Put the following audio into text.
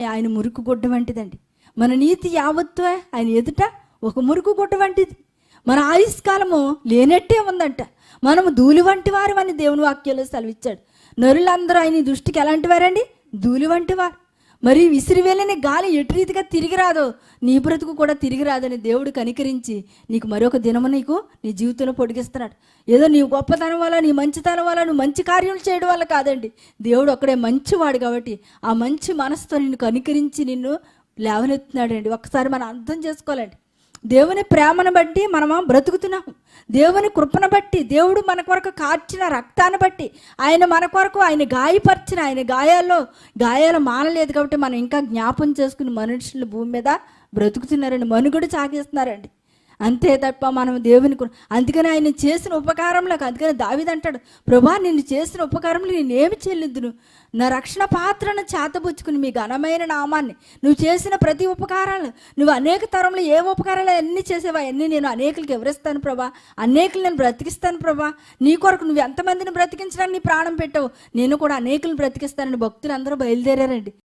ఆయన మురుకు గుడ్డ వంటిదండి. మన నీతి యావత్తు ఆయన ఎదుట ఒక మురుకు గుడ్డ వంటిది. మన ఆయుష్కాలము లేనట్టే ఉందంట. మనము ధూళి వంటి వారు అని దేవుని వాక్యంలో సెలవిచ్చాడు. నరులందరూ ఆయన దృష్టికి ఎలాంటి వారండి? ధూళి వంటి వారు. మరి విసిరి వెళ్ళని గాలి ఎటు రీతిగా తిరిగి రాదో నీ బ్రతుకు కూడా తిరిగి రాదని దేవుడు కనికరించి నీకు మరొక దినము నీకు నీ జీవితంలో పొడిగిస్తున్నాడు. ఏదో నీ గొప్పతనం వల్ల, నీ మంచితనం వల్ల, నువ్వు మంచి కార్యాలు చేయడం వల్ల కాదండి. దేవుడు ఒక్కడే మంచివాడు కాబట్టి ఆ మంచి మనసుతో నిన్ను కనికరించి నిన్ను లేవనెత్తున్నాడండి. ఒక్కసారి మనం అర్థం చేసుకోవాలండి. దేవుని ప్రేమను బట్టి మనము బ్రతుకుతున్నాము. దేవుని కృపను బట్టి, దేవుడు మన కొరకు కార్చిన రక్తాన్ని బట్టి, ఆయన మన కొరకు ఆయన గాయపరిచిన ఆయన గాయాలు మానలేదు కాబట్టి మనం ఇంకా జ్ఞాపం చేసుకుని మనుషులు భూమి మీద బ్రతుకుతున్నారండి, మనుగడ సాగిస్తున్నారండి. అంతే తప్ప మనం దేవుని అందుకని ఆయన చేసిన ఉపకారంలోకి, అందుకని దావీదు అంటాడు, ప్రభా నిన్ను చేసిన ఉపకారంలో నేనేమి చెల్లిద్దును, నా రక్షణ పాత్రను చేతబుచ్చుకుని మీ ఘనమైన నామాన్ని, నువ్వు చేసిన ప్రతి ఉపకారాలు, నువ్వు అనేక తరంలో ఏ ఉపకారాలు అన్నీ చేసేవా అన్నీ నేను అనేకులకి వివరిస్తాను ప్రభా, అనేకులు నేను బ్రతికిస్తాను ప్రభా, నీ కొరకు నువ్వు ఎంతమందిని బ్రతికించడానికి నీ ప్రాణం పెట్టావు, నేను కూడా అనేకులను బ్రతికిస్తానని భక్తులు అందరూ బయలుదేరారండి.